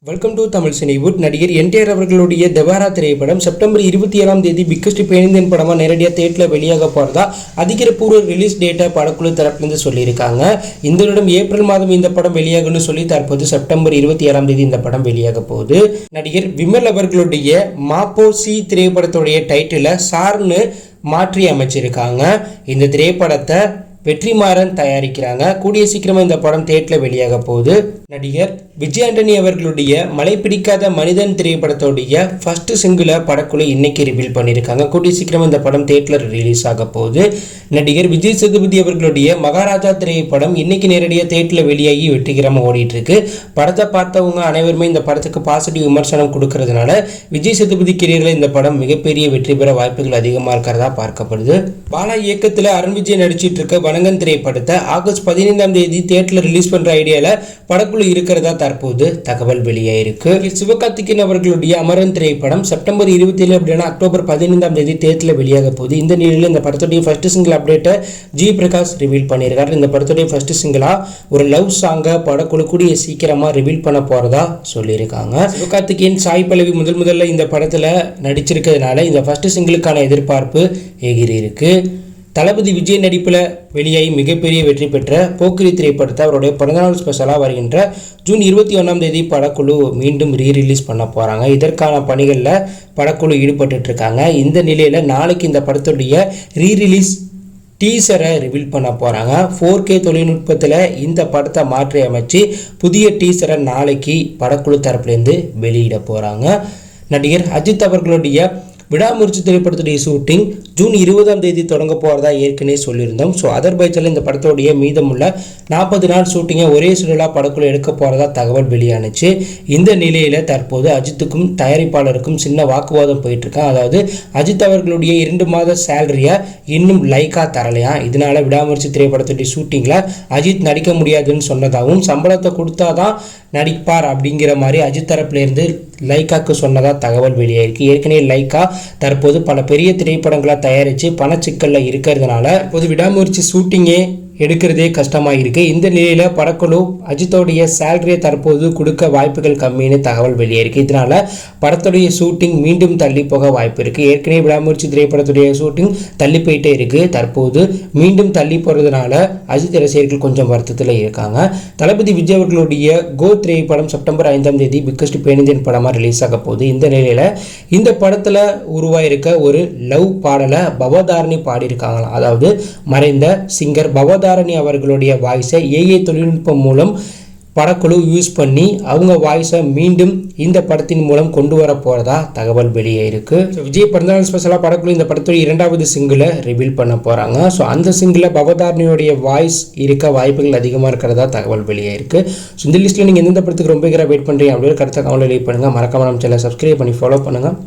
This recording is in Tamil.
Welcome to Tamil Cinewood. நடிகர் என்டிஆர் அவர்களுடைய தெவாரா திரைப்படம் செப்டம்பர் 27ஆம் தேதி பிக்கஸ்ட் பேனிந்தியன் படமாக நேரடியாக தேட்டரில் வெளியாக போகிறதா அதிகாரப்பூர்வ ரிலீஸ் டேட்டை படக்குழு தரப்புலேருந்து சொல்லியிருக்காங்க. இந்த வருடம் ஏப்ரல் மாதம் இந்த படம் வெளியாகும்னு சொல்லி தற்போது செப்டம்பர் 27ஆம் தேதி இந்த படம் வெளியாக போகுது. நடிகர் விமல் அவர்களுடைய மாப்போசி திரைப்படத்துடைய டைட்டிலை சார்னு மாற்றி அமைச்சிருக்காங்க. இந்த திரைப்படத்தை வெற்றிமாறன் தயாரிக்கிறாங்க. கூடிய சீக்கிரமாக இந்த படம் தேட்டரில் வெளியாக போகுது. நடிகர் விஜய் ஆண்டனி அவர்களுடைய மழை பிடிக்காத மனிதன் திரைப்படத்துடைய ஃபர்ஸ்ட் சிங்கிளை படக்குழு இன்னைக்கு ரிவீல் பண்ணியிருக்காங்க. கூடிய சீக்கிரமாக இந்த படம் தேட்டரில் ரிலீஸ் ஆக போகுது. நடிகர் விஜய் சேதுபதி அவர்களுடைய மகாராஜா திரைப்படம் இன்னைக்கு நேரடியாக தேட்டரில் வெளியாகி வெற்றிகரமாக ஓடிட்டு இருக்கு. படத்தை பார்த்தவங்க அனைவருமே இந்த படத்துக்கு பாசிட்டிவ் விமர்சனம் கொடுக்கறதுனால விஜய் சேதுபதி கெரியரில் இந்த படம் மிகப்பெரிய வெற்றி பெற வாய்ப்புகள் அதிகமாக இருக்கிறதா பார்க்கப்படுது. பாலா இயக்கத்தில் அருண் விஜய் நடிச்சிட்டு இருக்க வணங்கன் திரைப்படத்தை ஆகஸ்ட் 15ஆம் தேதி தேட்டரில் ரிலீஸ் பண்ற ஐடியால படக்குழு இருக்கிறதா தற்போது தகவல் வெளியாயிருக்கு. சிவகார்த்திகேயன் அவர்களுடைய அமரன் திரைப்படம் செப்டம்பர் 27 அப்படின்னா அக்டோபர் 15ஆம் தேதி தேட்டரில் வெளியாக போகுது. இந்த நிலையில் இந்த படத்துடைய ஃபர்ஸ்ட் சிங்கிள் அப்டேட்டை ஜி பிரகாஷ் ரிவீல் பண்ணியிருக்காரு. இந்த படத்துடைய ஃபர்ஸ்ட் சிங்கிளா ஒரு லவ் சாங்கை படக்குழு கூடிய சீக்கிரமா ரிவீல் பண்ண போறதா சொல்லியிருக்காங்க. சிவகார்த்திகேயன் சாய் பல்லவி முதல்ல இந்த படத்துல நடிச்சிருக்கிறதுனால இந்த ஃபர்ஸ்ட் சிங்கிளுக்கான எதிர்பார்ப்பு எகிரி இருக்கு. தளபதி விஜய் நடிப்பில் வெளியாகி மிகப்பெரிய வெற்றி பெற்ற போக்கிரி திரைப்படத்தை அவருடைய பிறந்தநாள் ஸ்பெஷலாக வருகின்ற ஜூன் 21ஆம் தேதி படக்குழு மீண்டும் ரீரிலீஸ் பண்ண போகிறாங்க. இதற்கான பணிகளில் படக்குழு ஈடுபட்டு இருக்காங்க. இந்த நிலையில் நாளைக்கு இந்த படத்துடைய ரீரிலீஸ் டீசரை ரிவீல் பண்ண போகிறாங்க. 4K தொழில்நுட்பத்தில் இந்த படத்தை மாற்றி அமைச்சு புதிய டீசரை நாளைக்கு படக்குழு தரப்புலேருந்து வெளியிட போகிறாங்க. நடிகர் அஜித் அவர்களுடைய விடாமுயற்சி திரைப்படத்துடைய ஷூட்டிங் ஜூன் 20ஆம் தேதி தொடங்க போகிறதா ஏற்கனவே சொல்லியிருந்தோம். ஸோ அதர்பைஜானில் இந்த படத்துடைய மீதமுள்ள 40 நாள் ஷூட்டிங்கை ஒரே சுழலாக படக்குழு எடுக்க போகிறதா தகவல் வெளியானுச்சு. இந்த நிலையில் தற்போது அஜித்துக்கும் தயாரிப்பாளருக்கும் சின்ன வாக்குவாதம் போயிட்டுருக்கான். அதாவது அஜித் அவர்களுடைய 2 மாத சேலரியை இன்னும் லைக்கா தரலையா, இதனால விடாமுயற்சி திரைப்படத்துடைய ஷூட்டிங்கில் அஜித் நடிக்க முடியாதுன்னு சொன்னதாகவும் சம்பளத்தை கொடுத்தாதான் நடிப்பார் அப்படிங்கிற மாதிரி அஜித் தரப்புலேருந்து லைக்காக்கு சொன்னதா தகவல் வெளியாயிருக்கு. ஏற்கனவே லைக்கா தற்போது பல பெரிய திரைப்படங்களை தயாரித்து பணச்சிக்கலில் இருக்கிறதுனால இப்போது விடாமுயற்சி ஷூட்டிங்கே எடுக்கிறதே கஷ்டமாக இருக்குது. இந்த நிலையில் படக்குழு அஜித்தோடைய சேலரியை தற்போது கொடுக்க வாய்ப்புகள் கம்மின்னு தகவல் வெளியாயிருக்கு. இதனால் படத்துடைய ஷூட்டிங் மீண்டும் தள்ளி போக வாய்ப்பு இருக்குது. ஏற்கனவே விடாமுயற்சி திரைப்படத்துடைய ஷூட்டிங் தள்ளி போயிட்டே இருக்குது. தற்போது மீண்டும் தள்ளி போகிறதுனால அஜித் ரசிகர்கள் கொஞ்சம் வருத்தத்தில் இருக்காங்க. தளபதி விஜய் அவர்களுடைய கோ திரைப்படம் செப்டம்பர் 5ஆம் தேதி பிக்கஸ்ட் பேனிந்தியன் படமாக ரிலீஸ் ஆக போகுது. இந்த நிலையில் இந்த படத்தில் உருவாயிருக்க ஒரு லவ் பாடலை பவதாரணி பாடியிருக்காங்களாம். அதாவது மறைந்த சிங்கர் பவதாரணி அவர்களுடைய வாய்ஸை ஏஐ தொழில்நுட்பம் மூலம் படக்குழு யூஸ் பண்ணி அவங்க வாய்ஸை மீண்டும் இந்த படத்தின் மூலம் கொண்டு வர போகிறதா தகவல் வெளியாயிருக்கு. விஜய் பிறந்தநாள் ஸ்பெஷலாக படக்குழு இந்த படத்துடைய 2வது சிங்கிளை ரிவீல் பண்ண போகிறாங்க. ஸோ அந்த சிங்கிளில் பவதாரணியோடைய வாய்ஸ் இருக்க வாய்ப்புகள் அதிகமாக இருக்கிறதா தகவல் வெளியாயிருக்கு. ஸோ இந்த லிஸ்ட்டில் நீங்கள் எந்தெந்த படத்துக்கு ரொம்ப வெயிட் பண்ணுறீங்க அப்படின்னு கருத்தை கமெண்ட்ல லீவ் பண்ணுங்கள். மறக்காம நம்ம சேனலை சப்ஸ்கிரைப் பண்ணி ஃபாலோ பண்ணுங்கள்.